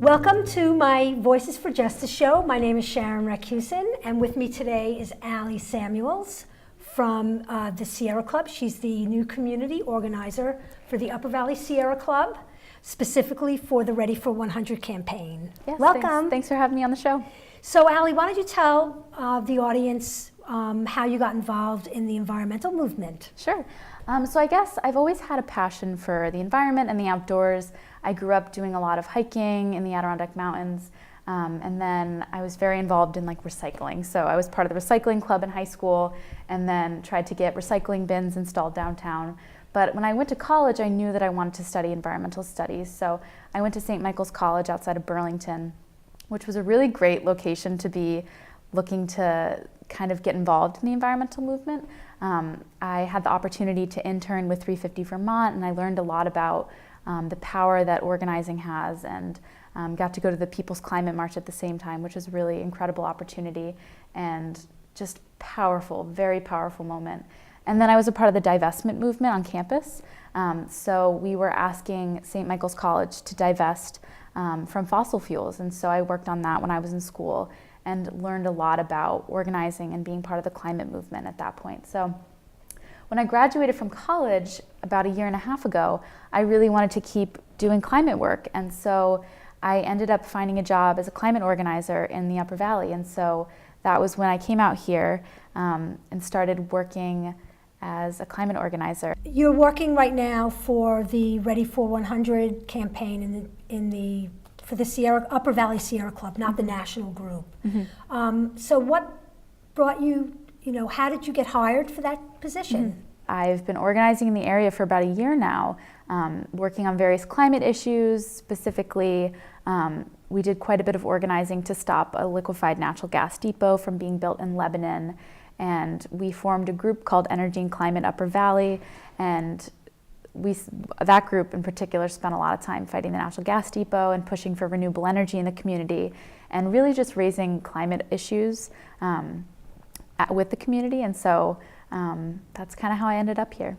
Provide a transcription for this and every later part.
Welcome to my Voices for Justice show. My name is Sharon Racusin, and with me today is Allie Samuels from the Sierra Club. She's the new community organizer for the Upper Valley Sierra Club, specifically for the Ready for 100 campaign. Yes, welcome. Thanks for having me on the show. So Allie, why don't you tell the audience how you got involved in the environmental movement? Sure. So I guess I've always had a passion for the environment and the outdoors. I grew up doing a lot of hiking in the Adirondack Mountains, and then I was very involved in recycling. So I was part of the recycling club in high school, and then tried to get recycling bins installed downtown. But when I went to college, I knew that I wanted to study environmental studies. So I went to St. Michael's College outside of Burlington, which was a really great location to be looking to kind of get involved in the environmental movement. I had the opportunity to intern with 350 Vermont, and I learned a lot about the power that organizing has, and got to go to the People's Climate March at the same time, which was a really incredible opportunity and just powerful, very powerful moment. And then I was a part of the divestment movement on campus. So we were asking St. Michael's College to divest from fossil fuels, and so I worked on that when I was in school and learned a lot about organizing and being part of the climate movement at that point. So when I graduated from college about a year and a half ago, I really wanted to keep doing climate work. And so I ended up finding a job as a climate organizer in the Upper Valley. And so that was when I came out here and started working as a climate organizer. You're working right now for the Ready for 100 campaign for the Upper Valley Sierra Club, not the national group. Mm-hmm. So what brought you, how did you get hired for that position? Mm-hmm. I've been organizing in the area for about a year now, working on various climate issues. Specifically, we did quite a bit of organizing to stop a liquefied natural gas depot from being built in Lebanon. And we formed a group called Energy and Climate Upper Valley, and that group in particular spent a lot of time fighting the natural gas depot and pushing for renewable energy in the community, and really just raising climate issues with the community. And so that's kind of how I ended up here.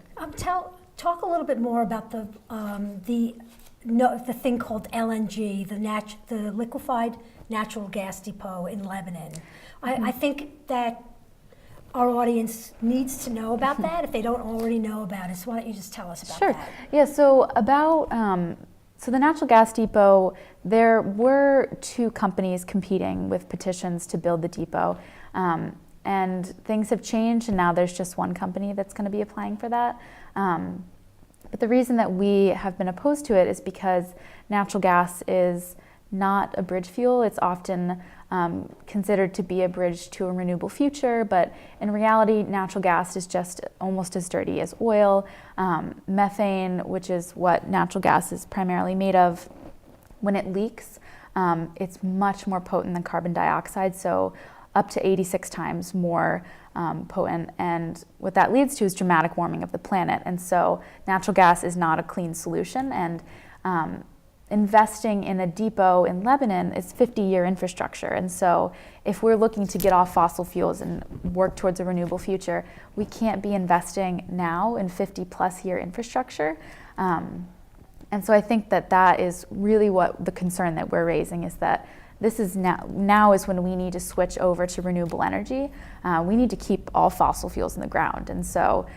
Talk a little bit more about the thing called LNG, the liquefied natural gas depot in Lebanon. Mm-hmm. I think that our audience needs to know about that if they don't already know about it. So why don't you just tell us about that? Sure. Yeah, so about so the natural gas depot, there were two companies competing with petitions to build the depot. And things have changed, and now there's just one company that's going to be applying for that. But the reason that we have been opposed to it is because natural gas is not a bridge fuel. It's often considered to be a bridge to a renewable future, but in reality, natural gas is just almost as dirty as oil. Methane, which is what natural gas is primarily made of, when it leaks, it's much more potent than carbon dioxide, so up to 86 times more potent. And what that leads to is dramatic warming of the planet. And so natural gas is not a clean solution. And investing in a depot in Lebanon is 50-year infrastructure. And so if we're looking to get off fossil fuels and work towards a renewable future, we can't be investing now in 50-plus year infrastructure. And so I think that is really what the concern that we're raising, is that this is now is when we need to switch over to renewable energy. We need to keep all fossil fuels in the ground. And so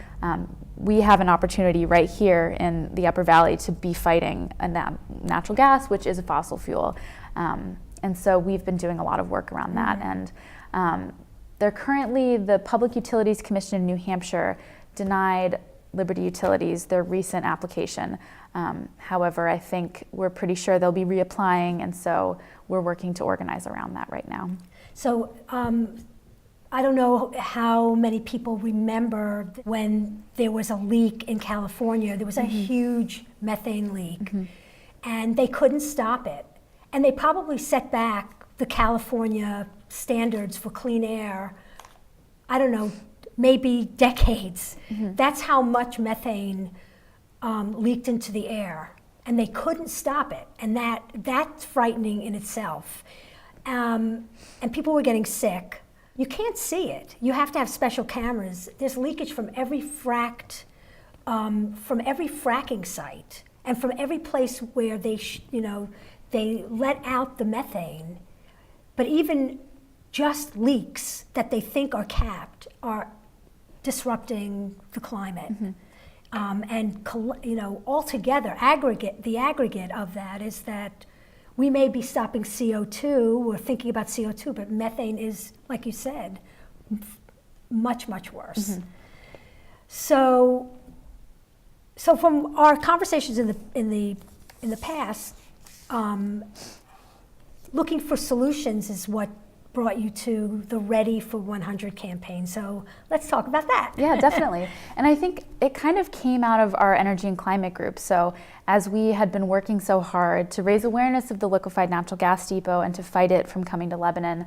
we have an opportunity right here in the Upper Valley to be fighting natural gas, which is a fossil fuel. And so we've been doing a lot of work around that. And they're currently, the Public Utilities Commission in New Hampshire denied Liberty Utilities their recent application. However, I think we're pretty sure they'll be reapplying, and so we're working to organize around that right now. So I don't know how many people remember when there was a leak in California. There was a huge methane leak, and they couldn't stop it. And they probably set back the California standards for clean air, I don't know, maybe decades. That's how much methane leaked into the air, and they couldn't stop it. And that's frightening in itself. And people were getting sick. You can't see it. You have to have special cameras. There's leakage from every fracking site, and from every place where they, they let out the methane, but even just leaks that they think are capped are disrupting the climate. And altogether, the aggregate of that is that we may be stopping CO2, we're thinking about CO2, but methane is, like you said, much, much worse. So from our conversations in the past, looking for solutions is what brought you to the Ready for 100 campaign. So let's talk about that. Yeah, definitely. And I think it kind of came out of our energy and climate group. So as we had been working so hard to raise awareness of the liquefied natural gas depot and to fight it from coming to Lebanon,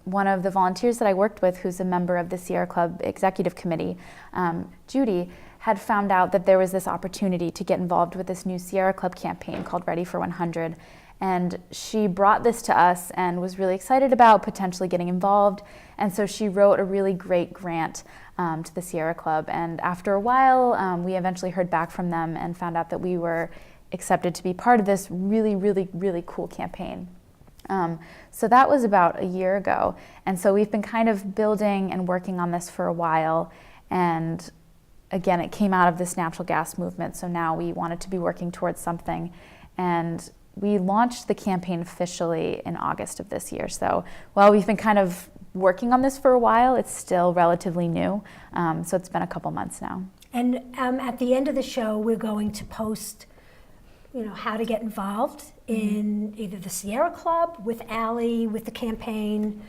one of the volunteers that I worked with, who's a member of the Sierra Club Executive Committee, Judy, had found out that there was this opportunity to get involved with this new Sierra Club campaign called Ready for 100. And she brought this to us and was really excited about potentially getting involved. And so she wrote a really great grant to the Sierra Club. And after a while, we eventually heard back from them and found out that we were accepted to be part of this really, really, really cool campaign. So that was about a year ago. And so we've been kind of building and working on this for a while. And again, it came out of this natural gas movement. So now we wanted to be working towards something. And we launched the campaign officially in August of this year. So while we've been kind of working on this for a while, it's still relatively new. So it's been a couple months now. And at the end of the show, we're going to post, how to get involved in either the Sierra Club, with Allie, with the campaign,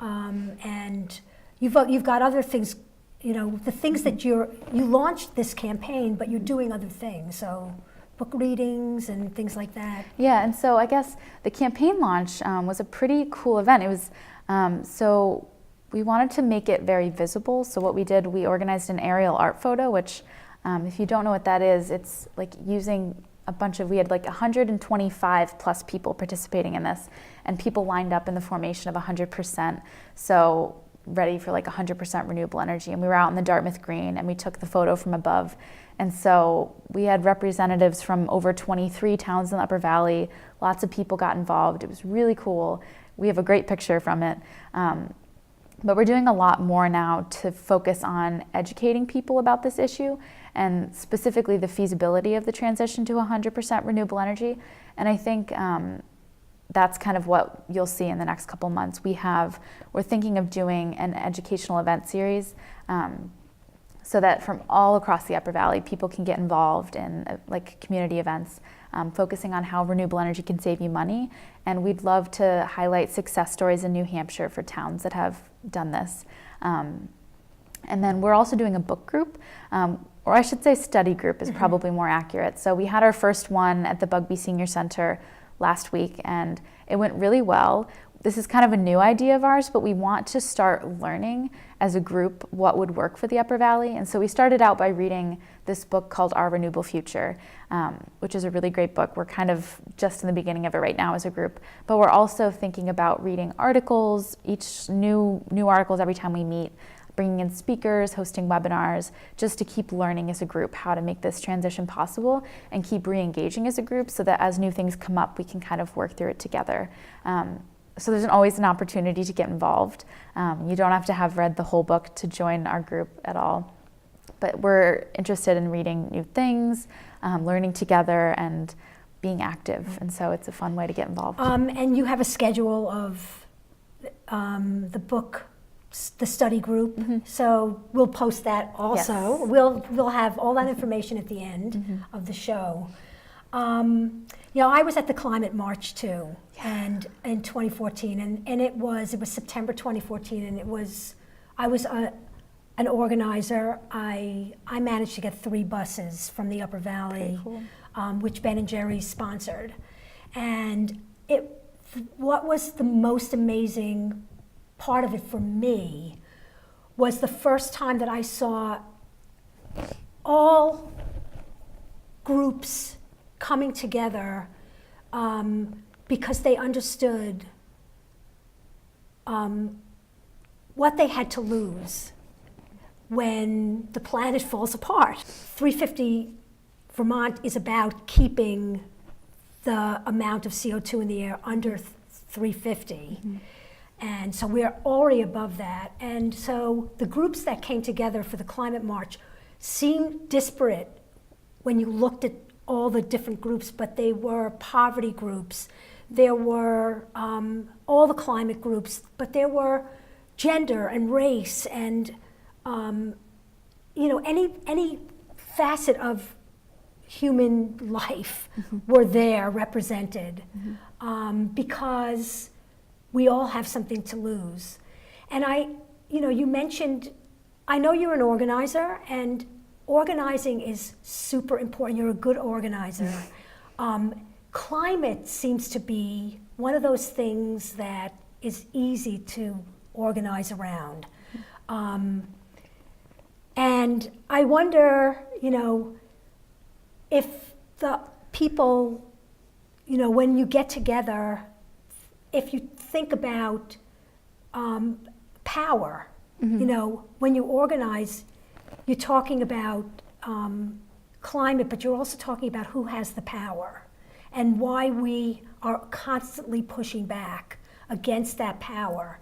and you've got other things. The things that you launched this campaign, but you're doing other things. So book readings and things like that. Yeah, and so I guess the campaign launch was a pretty cool event. It was, so we wanted to make it very visible. So what we did, we organized an aerial art photo, which if you don't know what that is, it's like using we had like 125 plus people participating in this, and people lined up in the formation of 100%. So ready for like 100% renewable energy. And we were out in the Dartmouth Green and we took the photo from above. And so we had representatives from over 23 towns in the Upper Valley. Lots of people got involved. It was really cool. We have a great picture from it. But we're doing a lot more now to focus on educating people about this issue and specifically the feasibility of the transition to 100% renewable energy. And I think that's kind of what you'll see in the next couple months. We're thinking of doing an educational event series so that from all across the Upper Valley, people can get involved in like community events, focusing on how renewable energy can save you money. And we'd love to highlight success stories in New Hampshire for towns that have done this. And then we're also doing a book group, or I should say study group is probably more accurate. So we had our first one at the Bugbee Senior Center last week, and it went really well. This is kind of a new idea of ours, but we want to start learning as a group what would work for the Upper Valley. And so we started out by reading this book called Our Renewable Future, which is a really great book. We're kind of just in the beginning of it right now as a group, but we're also thinking about reading articles, each new articles every time we meet, bringing in speakers, hosting webinars, just to keep learning as a group how to make this transition possible and keep re-engaging as a group so that as new things come up, we can kind of work through it together. So there's always an opportunity to get involved. You don't have to have read the whole book to join our group at all. But we're interested in reading new things, learning together, and being active. And so it's a fun way to get involved. And you have a schedule of the book, the study group. So we'll post that also. Yes. We'll have all that information at the end of the show. I was at the Climate March too, and in 2014, and it was September 2014, and I was an organizer. I managed to get 3 buses from the Upper Valley, cool. Which Ben & Jerry's sponsored, and what was the most amazing part of it for me was the first time that I saw all groups coming together because they understood what they had to lose when the planet falls apart. 350 Vermont is about keeping the amount of CO2 in the air under 350. And so we're already above that. And so the groups that came together for the climate march seemed disparate when you looked at all the different groups, but they were poverty groups. There were all the climate groups, but there were gender and race and any facet of human life were there represented, because we all have something to lose. And you mentioned, I know you're an organizer, and organizing is super important. You're a good organizer. Climate seems to be one of those things that is easy to organize around. And I wonder, if the people, when you get together, if you think about power, when you organize, you're talking about climate, but you're also talking about who has the power and why we are constantly pushing back against that power.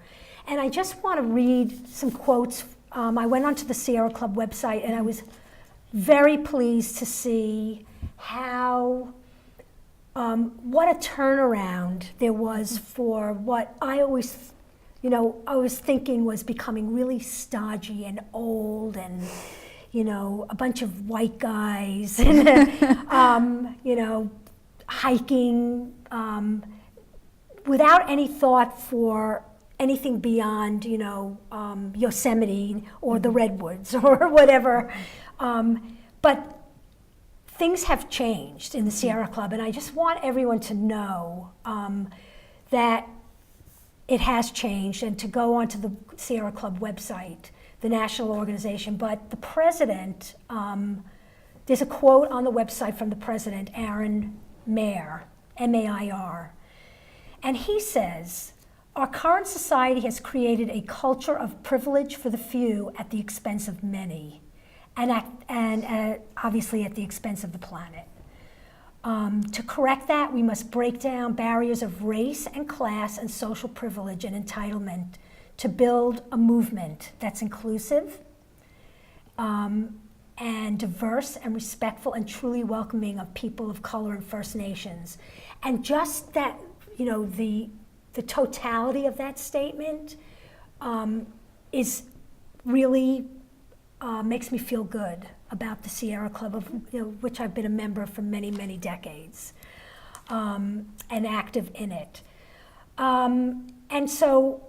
And I just want to read some quotes. I went onto the Sierra Club website, and I was very pleased to see how, what a turnaround there was for what I always, I was thinking was becoming really stodgy and old and, a bunch of white guys, and, hiking, without any thought for anything beyond, Yosemite or the Redwoods or whatever. But things have changed in the Sierra Club, and I just want everyone to know that it has changed, and to go onto the Sierra Club website, the national organization. But the president, there's a quote on the website from the president, Aaron Mair, M-A-I-R, and he says, "Our current society has created a culture of privilege for the few at the expense of many, and obviously at the expense of the planet. To correct that, we must break down barriers of race and class and social privilege and entitlement to build a movement that's inclusive and diverse and respectful and truly welcoming of people of color and First Nations." And just that, the totality of that statement is really makes me feel good about the Sierra Club, of which I've been a member for many, many decades, and active in it. And so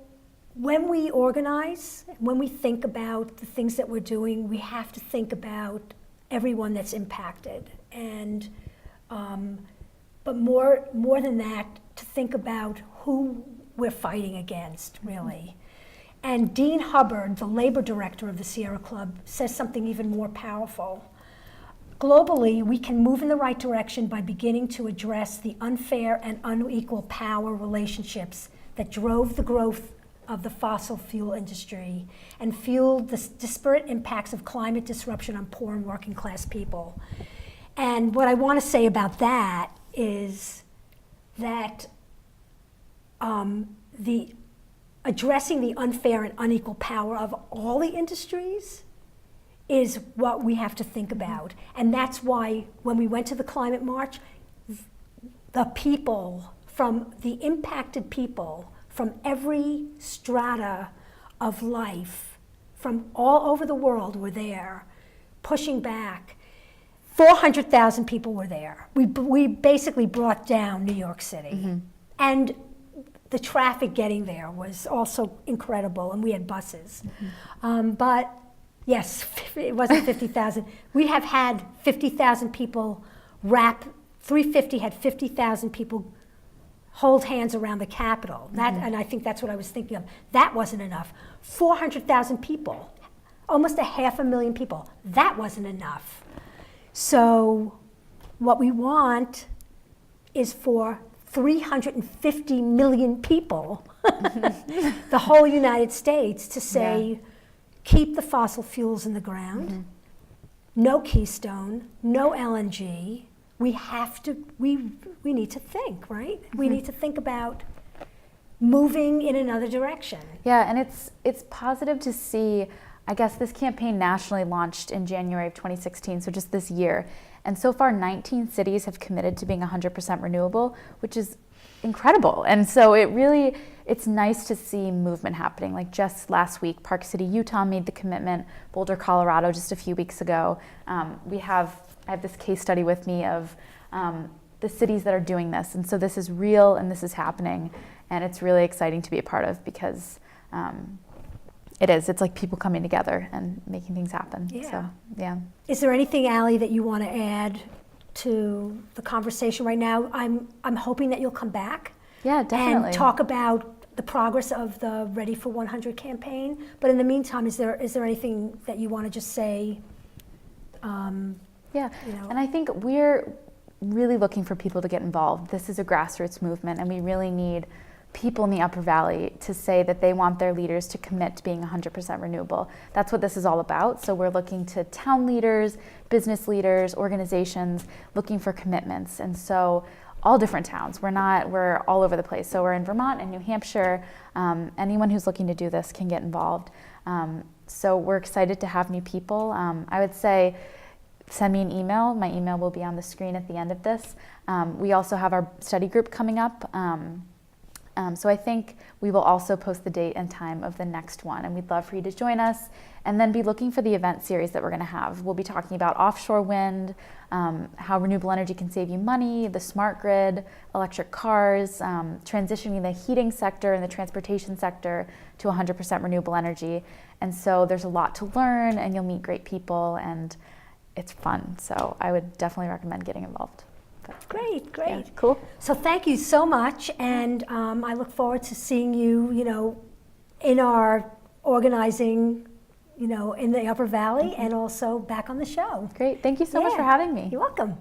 when we organize, when we think about the things that we're doing, we have to think about everyone that's impacted, and but more than that, to think about who we're fighting against, really. And Dean Hubbard, the labor director of the Sierra Club, says something even more powerful. "Globally, we can move in the right direction by beginning to address the unfair and unequal power relationships that drove the growth of the fossil fuel industry and fueled the disparate impacts of climate disruption on poor and working class people." And what I want to say about that is that the addressing the unfair and unequal power of all the industries is what we have to think about. And that's why when we went to the climate march, the people, from the impacted people from every strata of life from all over the world were there pushing back. 400,000 people were there. We basically brought down New York City. And the traffic getting there was also incredible, and we had buses. But yes, it wasn't 50,000. We have had 50,000 people 350 had 50,000 people hold hands around the Capitol. And I think that's what I was thinking of. That wasn't enough. 400,000 people, almost 500,000 people, that wasn't enough. So what we want is for 350 million people, the whole United States, to say, keep the fossil fuels in the ground, no Keystone, no LNG. we have to, we need to think, right? We need to think about moving in another direction. Yeah, and it's positive to see. I guess this campaign nationally launched in January of 2016, so just this year. And so far, 19 cities have committed to being 100% renewable, which is incredible. And so it's nice to see movement happening. Like just last week, Park City, Utah made the commitment, Boulder, Colorado just a few weeks ago. I have this case study with me of the cities that are doing this. And so this is real and this is happening. And it's really exciting to be a part of because it's like people coming together and making things happen. Yeah. So, yeah. Is there anything, Allie, that you want to add to the conversation right now? I'm hoping that you'll come back. Yeah, definitely. And talk about the progress of the Ready for 100 campaign. But in the meantime, is there anything that you want to just say? Yeah, you know? and I think we're really looking for people to get involved. This is a grassroots movement, and we really need people in the Upper Valley to say that they want their leaders to commit to being 100% renewable. That's what this is all about. So we're looking to town leaders, business leaders, organizations, looking for commitments. And so all different towns. We're all over the place. So we're in Vermont and New Hampshire. Anyone who's looking to do this can get involved. So we're excited to have new people. I would say send me an email. My email will be on the screen at the end of this. We also have our study group coming up. So I think we will also post the date and time of the next one, and we'd love for you to join us and then be looking for the event series that we're going to have. We'll be talking about offshore wind, how renewable energy can save you money, the smart grid, electric cars, transitioning the heating sector and the transportation sector to 100% renewable energy. And so there's a lot to learn, and you'll meet great people, and it's fun. So I would definitely recommend getting involved. Great. Yeah, cool. So thank you so much, and I look forward to seeing you, in our organizing, in the Upper Valley, and also back on the show. Great. Thank you so much for having me. You're welcome.